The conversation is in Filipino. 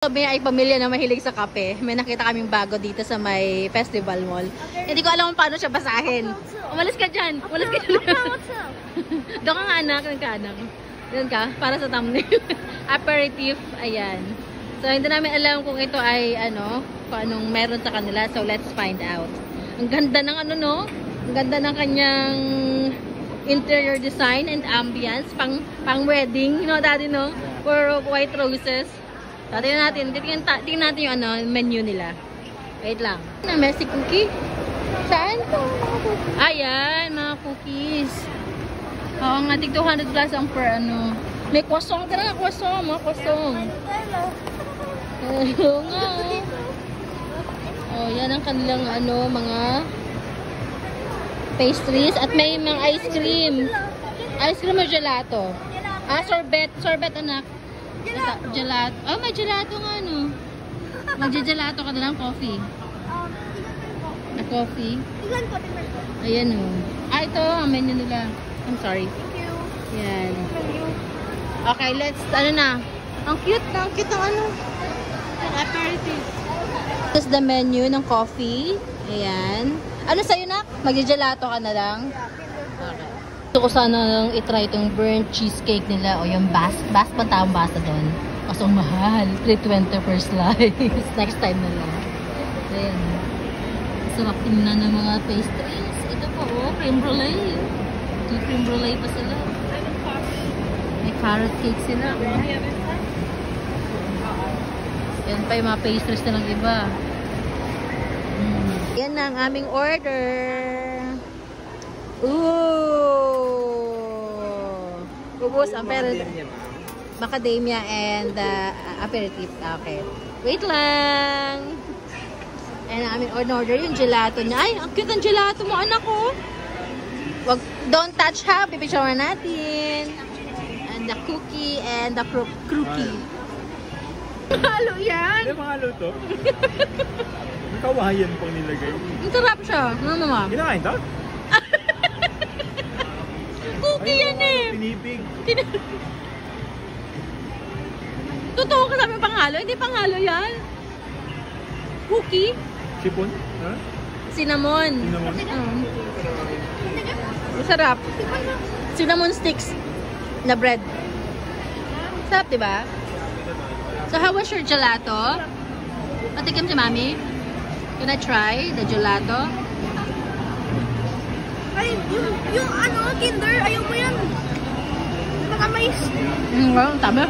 Sabi ay pamilya na mahilig sa kape. May nakita kaming bago dito sa may festival mall. Hindi ko alam kung paano siya basahin. Umalis ka dyan. Umalis ka dyan. Doon ka nga anak. Doon ka anak. Doon ka. Para sa thumbnail. Aperitif. Ayan. So hindi namin alam kung ito ay ano, kung anong meron sa kanila. So let's find out. Ang ganda ng ano no. Ang ganda ng kanyang interior design and ambience. Pang wedding. You know daddy no? For white roses. So, tingnan natin yung ano, menu nila. Wait lang. Messi cookie? Saan? Ayan, mga cookies. Oo nga, 200 plus ang per ano. May croissant ka na, croissant, mga croissant. Oo nga. Oh, yan ang kanilang ano, mga pastries. At may mga ice cream. Ice cream o gelato? Ah, sorbet. Sorbet, anak. Gelato. Oh, may gelato nga, no? Magja-gelato ka na lang, coffee. Na coffee. Ayan, oh. Ah, ito, ang menu nila. I'm sorry. Thank you. Yan. Okay, let's, ano na. Ang cute na. Ang cute ng ano. Ang aperitif. This is the menu ng coffee. Ayan. Ano sa'yo, nak? Magja-gelato ka na lang? Okay. Gusto ko sana nang itry itong burnt cheesecake nila o yung bas pa tawang basa doon. Kaso mahal. $3.20 per slice. Next time na lang. Ayan. Sarap tingnan ng mga pastries. Ito po, oh, creme brulee. May creme brulee pa sila. May carrot cake sila. Yan pa yung mga pastries na lang iba. Yan na ang aming order. Ooh! Ubus ang macadamia and aperitif. Okay. Wait lang! And aming order yung gelato niya. Ay, ang cute ang gelato mo, anak ko! Don't touch ha! Pipicturean natin. And the cookie and the crookie. Mahalo yan! Hindi, mahalo to. May kawayan pang nilagay. Ang sarap siya. Ano mama? Kinakain to? Cookie yan eh! Pinipig. Totoo ka sabi panghalo? Hindi panghalo yan. Cookie? Sipon? Ha? Cinnamon. Cinnamon? Masarap. Cinnamon sticks na bread. Sarap, diba? So, how was your gelato? Patikim si Mami. Can I try the gelato? Ay, yung ano, Kinder, ayaw mo yan. Matamis. Well, tama.